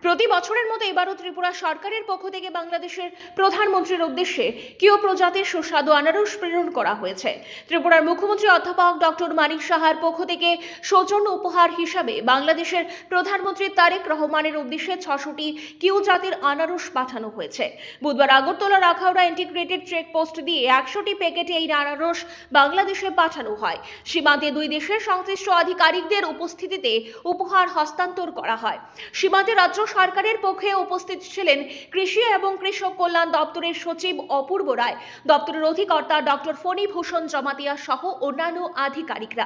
প্রতি বছরের মতো এবারও ত্রিপুরা সরকারের পক্ষ থেকে বাংলাদেশের প্রধানমন্ত্রীর উদ্দেশ্যে কিউ প্রজাতির সুস্বাদু আনারস প্রেরণ করা হয়েছে। ত্রিপুরার মুখ্যমন্ত্রী অধ্যাপক ডক্টর মানিক সাহার পক্ষ থেকে সৌজন্য উপহার হিসাবে বাংলাদেশের প্রধানমন্ত্রী তারেক রহমানের উদ্দেশ্যে 600টি কিউ জাতির আনারস পাঠানো হয়েছে। বুধবার আগরতলার আখাউড়া ইন্টিগ্রেটেড চেকপোস্ট দিয়ে 100টি প্যাকেটে এই আনারস বাংলাদেশে পাঠানো হয়। সীমান্তে দুই দেশের সংশ্লিষ্ট আধিকারিকদের উপস্থিতিতে উপহার হস্তান্তর করা হয়। সীমান্তে রাজ্য সরকারের পক্ষে উপস্থিত ছিলেন কৃষি এবং কৃষক কল্যাণ দপ্তরের সচিব অপূর্ব রায়, দপ্তরের অধিকর্তা ডক্টর ফণীভূষণ জমাতিয়া সহ অন্যান্য আধিকারিকরা।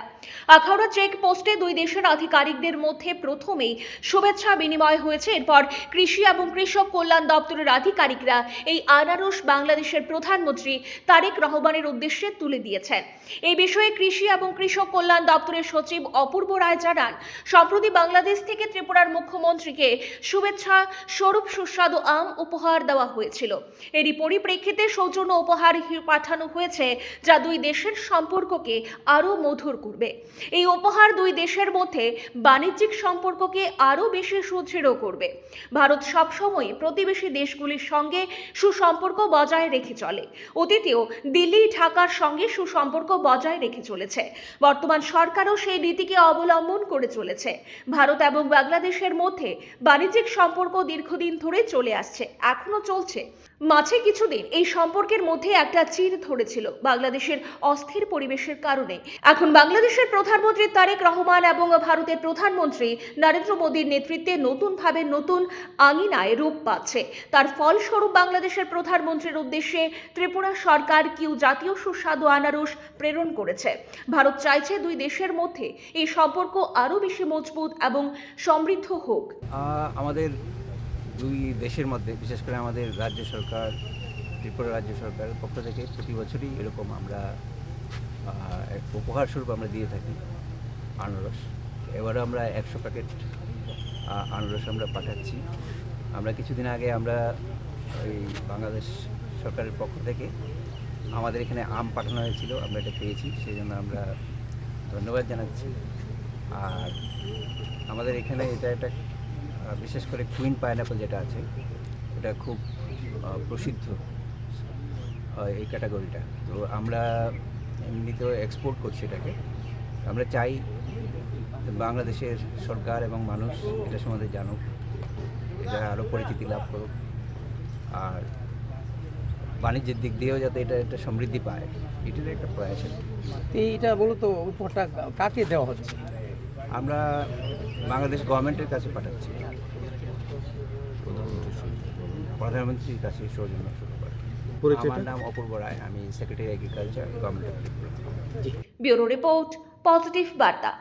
আখাউড়া চেক পোস্টে দুই দেশের আধিকারিকদের মধ্যে প্রথমেই শুভেচ্ছা বিনিময় হয়েছে। এরপর কৃষি এবং কৃষক কল্যাণ দপ্তরের আধিকারিকরা এই আনারস বাংলাদেশের প্রধানমন্ত্রী তারেক রহমানের উদ্দেশ্যে তুলে দিয়েছেন। এই বিষয়ে কৃষি এবং কৃষক কল্যাণ দপ্তরের সচিব অপূর্ব রায় জানান, সম্প্রতি বাংলাদেশ থেকে ত্রিপুরার মুখ্যমন্ত্রীকে শুভেচ্ছা স্বরূপ সুস্বাদু আম উপহার দেওয়া হয়েছিল। এরই পরিপ্রেক্ষিতে সৌজন্য উপহার পাঠানো হয়েছে, যা দুই দেশের সম্পর্ককে আরও মধুর করবে। এই উপহার দুই দেশের মধ্যে বাণিজ্যিক সম্পর্ককে আরও বেশি সুদৃঢ় করবে। ভারত সবসময় প্রতিবেশী দেশগুলির সঙ্গে সুসম্পর্ক বজায় রেখে চলে। অতীতেও দিল্লি ঢাকার সঙ্গে সুসম্পর্ক বজায় রেখে চলেছে। বর্তমান সরকারও সেই নীতিকে অবলম্বন করে চলেছে। ভারত এবং বাংলাদেশের মধ্যে বাণিজ্যিক সম্পর্ক দীর্ঘদিন ধরে চলে আসছে, এখনো চলছে। মাঝে কিছুদিন এই সম্পর্কের মধ্যে একটা চির ধরেছিল বাংলাদেশের অস্থির পরিবেশের কারণে। এখন বাংলাদেশের প্রধানমন্ত্রী তারেক রহমান এবং ভারতের প্রধানমন্ত্রী নরেন্দ্র মোদীর নেতৃত্বে নতুনভাবে নতুন আঙিনায় রূপ পাচ্ছে। তার ফলস্বরূপ বাংলাদেশের প্রধানমন্ত্রীর উদ্দেশ্যে ত্রিপুরা সরকার কিউ জাতীয় সুস্বাদু আনারস প্রেরণ করেছে। ভারত চাইছে দুই দেশের মধ্যে এই সম্পর্ক আরও বেশি মজবুত এবং সমৃদ্ধ হোক। আমাদের দুই দেশের মধ্যে, বিশেষ করে আমাদের রাজ্য সরকার, ত্রিপুরা রাজ্য সরকারের পক্ষ থেকে প্রতি বছরই এরকম আমরা উপহার স্বরূপ আমরা দিয়ে থাকি আনারস। এবারও আমরা 100 প্যাকেট আনারস আমরা পাঠাচ্ছি। আমরা কিছুদিন আগে আমরা ওই বাংলাদেশ সরকারের পক্ষ থেকে আমাদের এখানে আম পাঠানো হয়েছিল, আমরা এটা পেয়েছি, সেই জন্য আমরা ধন্যবাদ জানাচ্ছি। আর আমাদের এখানে এটা একটা বিশেষ করে কুইন পাইনঅ্যাপল যেটা আছে, এটা খুব প্রসিদ্ধ এই ক্যাটাগরিটা। তো আমরা এমনিতেও এক্সপোর্ট করছি এটাকে। আমরা চাই বাংলাদেশের সরকার এবং মানুষ এটা সম্বন্ধে জানুক, এটা আরও পরিচিতি লাভ করুক, আর বাণিজ্যের দিক দিয়েও যাতে এটা সমৃদ্ধি পায়, এটার একটা প্রয়াস। এইটা মূলত উপহারটা কাকে দেওয়া হচ্ছে? আমরা বাংলাদেশ গভর্নমেন্টের কাছে পাঠাচ্ছি, প্রধানমন্ত্রীর কাছে সৌজন্য স্বরূপ। আমার নাম অপূর্ব রায়, আমি secretary agriculture, government of Tripura. Bureau report, positive বার্তা।